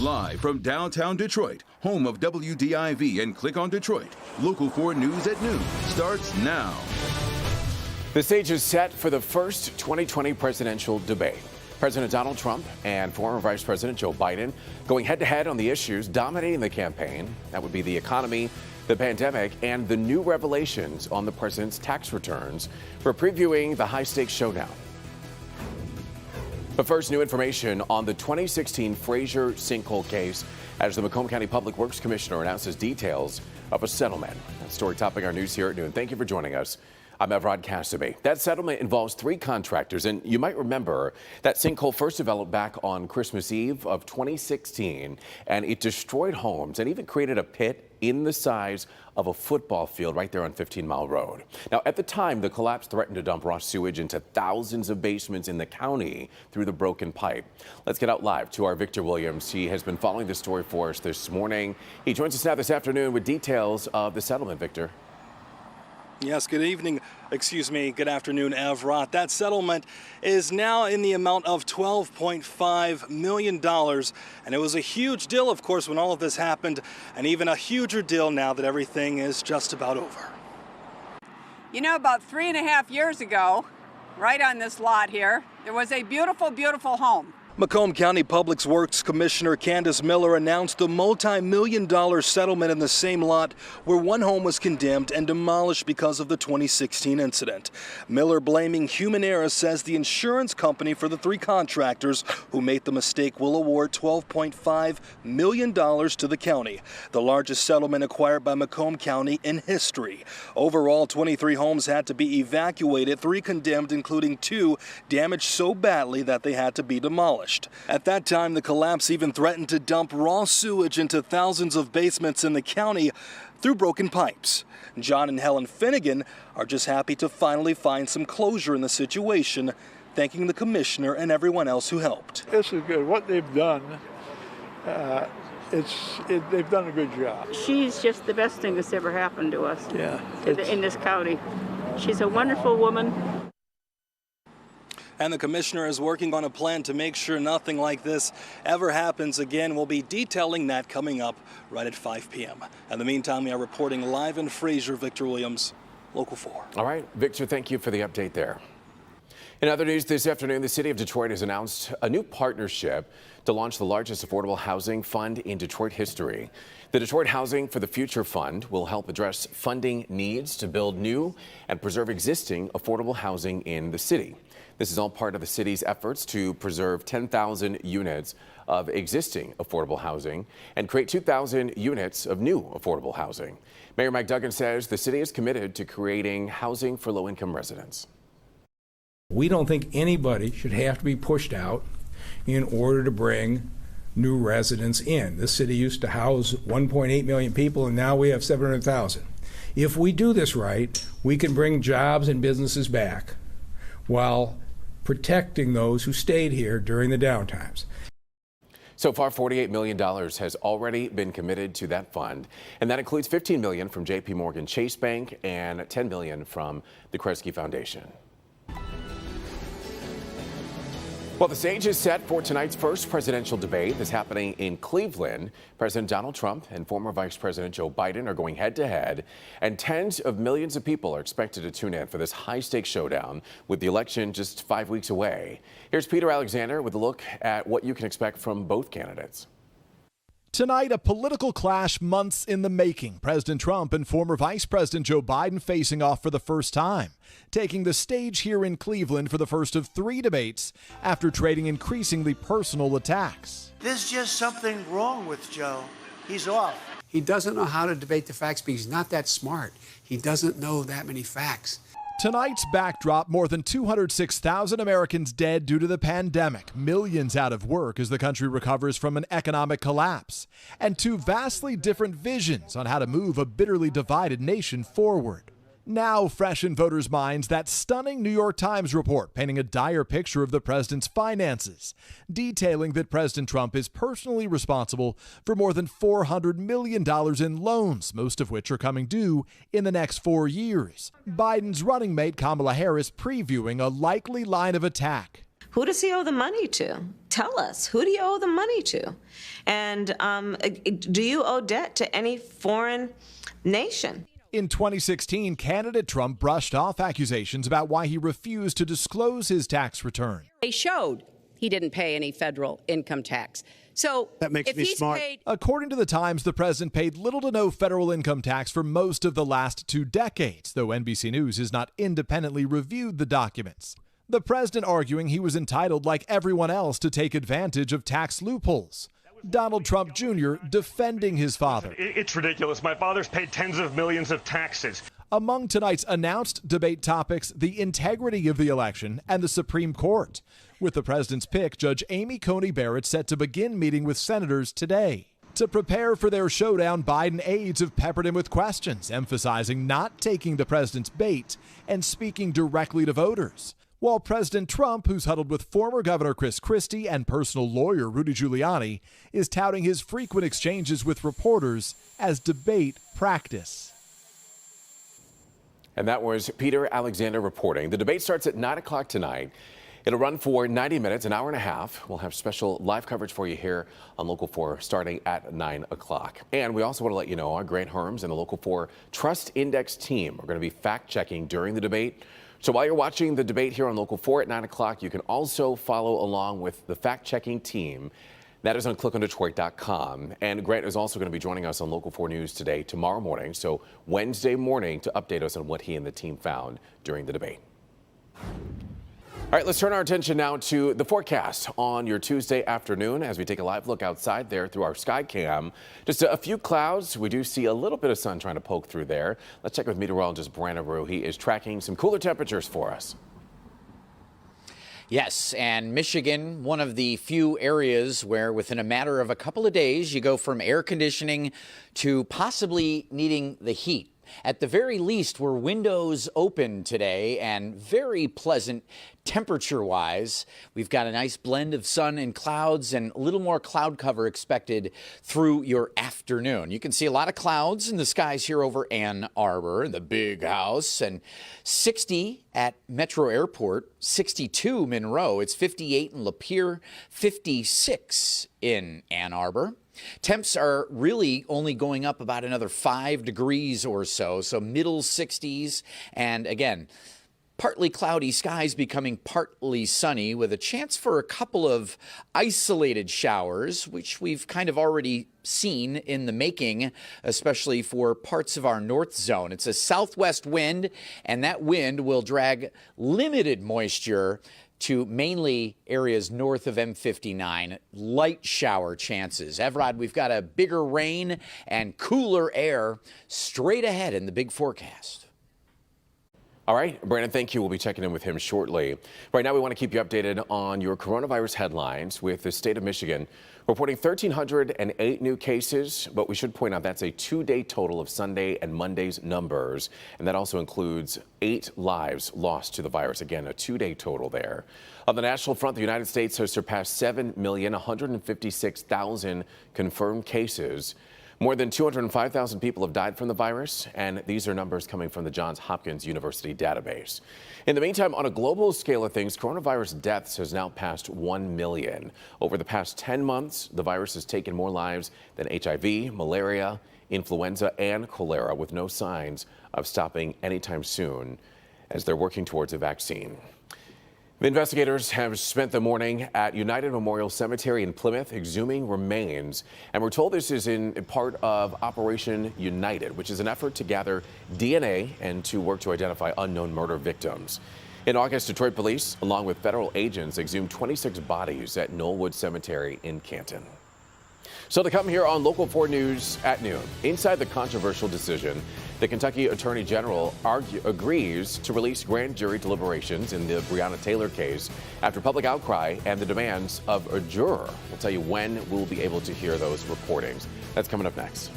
Live from downtown Detroit, home of WDIV and Click on Detroit, Local 4 News at noon starts now. The stage is set for the first 2020 presidential debate. President Donald Trump and former Vice President Joe Biden going head-to-head on the issues dominating the campaign. That would be the economy, the pandemic, and the new revelations on the president's tax returns. We're previewing the high-stakes showdown. But first, new information on the 2016 Fraser Sinkhole case as the Macomb County Public Works Commissioner announces details of a settlement. That story topping our news here at noon. Thank you for joining us. I'm Evrod Cassidy. That settlement involves 3 contractors, and you might remember that sinkhole first developed back on Christmas Eve of 2016, and it destroyed homes and even created a pit in the size of a football field right there on 15 Mile Road. Now, at the time, the collapse threatened to dump raw sewage into thousands of basements in the county through the broken pipe. Let's get out live to our Victor Williams. He has been following this story for us this morning. He joins us now this afternoon with details of the settlement. Victor. Yes, good afternoon, Evrod. That settlement is now in the amount of $12.5 million. And it was a huge deal, of course, when all of this happened, and even a huger deal now that everything is just about over. You know, about 3.5 years ago, right on this lot here, there was a beautiful, beautiful home. Macomb County Public Works Commissioner Candace Miller announced the multi-million-dollar settlement in the same lot where one home was condemned and demolished because of the 2016 incident. Miller, blaming human error, says the insurance company for the 3 contractors who made the mistake will award $12.5 million to the county, the largest settlement acquired by Macomb County in history. Overall, 23 homes had to be evacuated, 3 condemned, including 2 damaged so badly that they had to be demolished. At that time, the collapse even threatened to dump raw sewage into thousands of basements in the county through broken pipes. John and Helen Finnegan are just happy to finally find some closure in the situation, thanking the commissioner and everyone else who helped. This is good. What they've done, they've done a good job. She's just the best thing that's ever happened to us in this county. She's a wonderful woman. And the commissioner is working on a plan to make sure nothing like this ever happens again. We'll be detailing that coming up right at 5 p.m. In the meantime, we are reporting live in Fraser. Victor Williams, Local 4. All right, Victor, thank you for the update there. In other news this afternoon, the city of Detroit has announced a new partnership to launch the largest affordable housing fund in Detroit history. The Detroit Housing for the Future Fund will help address funding needs to build new and preserve existing affordable housing in the city. This is all part of the city's efforts to preserve 10,000 units of existing affordable housing and create 2,000 units of new affordable housing. Mayor Mike Duggan says the city is committed to creating housing for low-income residents. We don't think anybody should have to be pushed out in order to bring new residents in. This city used to house 1.8 million people, and now we have 700,000. If we do this right, we can bring jobs and businesses back while protecting those who stayed here during the downtimes. So far, $48 million has already been committed to that fund, and that includes $15 million from J.P. Morgan Chase Bank and $10 million from the Kresge Foundation. Well, the stage is set for tonight's first presidential debate. That's happening in Cleveland. President Donald Trump and former Vice President Joe Biden are going head-to-head, and tens of millions of people are expected to tune in for this high-stakes showdown with the election just 5 weeks away. Here's Peter Alexander with a look at what you can expect from both candidates. Tonight, a political clash months in the making. President Trump and former Vice President Joe Biden facing off for the first time, taking the stage here in Cleveland for the first of 3 debates after trading increasingly personal attacks. There's just something wrong with Joe. He's off. He doesn't know how to debate the facts because he's not that smart. He doesn't know that many facts. Tonight's backdrop, more than 206,000 Americans dead due to the pandemic, millions out of work as the country recovers from an economic collapse, and 2 vastly different visions on how to move a bitterly divided nation forward. Now fresh in voters' minds, that stunning New York Times report painting a dire picture of the president's finances, detailing that President Trump is personally responsible for more than $400 million in loans, most of which are coming due in the next 4 years. Biden's running mate Kamala Harris previewing a likely line of attack. Who does he owe the money to? tell us, who do you owe the money to? And do you owe debt to any foreign nation? In 2016, candidate Trump brushed off accusations about why he refused to disclose his tax return. They showed he didn't pay any federal income tax. So that makes me smart. According to the Times, the president paid little to no federal income tax for most of the last 2 decades, though NBC News has not independently reviewed the documents. The president arguing he was entitled, like everyone else, to take advantage of tax loopholes. Donald Trump Jr. defending his father. It's ridiculous. My father's paid tens of millions of taxes. Among tonight's announced debate topics, the integrity of the election and the Supreme Court, with the president's pick, Judge Amy Coney Barrett, set to begin meeting with senators today. To prepare for their showdown, Biden aides have peppered him with questions, emphasizing not taking the president's bait and speaking directly to voters. While President Trump, who's huddled with former Governor Chris Christie and personal lawyer Rudy Giuliani, is touting his frequent exchanges with reporters as debate practice. And that was Peter Alexander reporting. The debate starts at 9 o'clock tonight. It'll run for 90 minutes, an hour and a half. We'll have special live coverage for you here on Local 4 starting at 9 o'clock. And we also want to let you know our Grant Herms and the Local 4 Trust Index team are going to be fact-checking during the debate. So while you're watching the debate here on Local 4 at 9 o'clock, you can also follow along with the fact-checking team. That is on clickondetroit.com. And Grant is also going to be joining us on Local 4 News today, tomorrow morning, so Wednesday morning, to update us on what he and the team found during the debate. All right, let's turn our attention now to the forecast on your Tuesday afternoon as we take a live look outside there through our sky cam. Just a few clouds. We do see a little bit of sun trying to poke through there. Let's check with meteorologist Brandon Rue. He is tracking some cooler temperatures for us. Yes, and Michigan, one of the few areas where within a matter of a couple of days, you go from air conditioning to possibly needing the heat. At the very least, we're windows open today and very pleasant temperature-wise. We've got a nice blend of sun and clouds and a little more cloud cover expected through your afternoon. You can see a lot of clouds in the skies here over Ann Arbor, the big house, and 60 at Metro Airport, 62 Monroe. It's 58 in Lapeer, 56 in Ann Arbor. Temps are really only going up about another 5 degrees or so middle 60s. And again, partly cloudy skies becoming partly sunny with a chance for a couple of isolated showers, which we've kind of already seen in the making, especially for parts of our north zone. It's a southwest wind, and that wind will drag limited moisture to mainly areas north of M59, light shower chances. Evrod, we've got a bigger rain and cooler air straight ahead in the big forecast. All right, Brandon, thank you. We'll be checking in with him shortly. Right now, we want to keep you updated on your coronavirus headlines with the state of Michigan reporting 1,308 new cases, but we should point out that's a 2-day total of Sunday and Monday's numbers, and that also includes 8 lives lost to the virus. Again, a 2-day total there. On the national front, the United States has surpassed 7,156,000 confirmed cases. More than 205,000 people have died from the virus, and these are numbers coming from the Johns Hopkins University database. In the meantime, on a global scale of things, coronavirus deaths has now passed 1 million. Over the past 10 months, the virus has taken more lives than HIV, malaria, influenza, and cholera, with no signs of stopping anytime soon as they're working towards a vaccine. The investigators have spent the morning at United Memorial Cemetery in Plymouth exhuming remains, and we're told this is in part of Operation United, which is an effort to gather DNA and to work to identify unknown murder victims. In August, Detroit police, along with federal agents, exhumed 26 bodies at Knollwood Cemetery in Canton. So to come here on Local 4 News at noon, inside the controversial decision, the Kentucky Attorney General agrees to release grand jury deliberations in the Breonna Taylor case after public outcry and the demands of a juror. We'll tell you when we'll be able to hear those reportings. That's coming up next.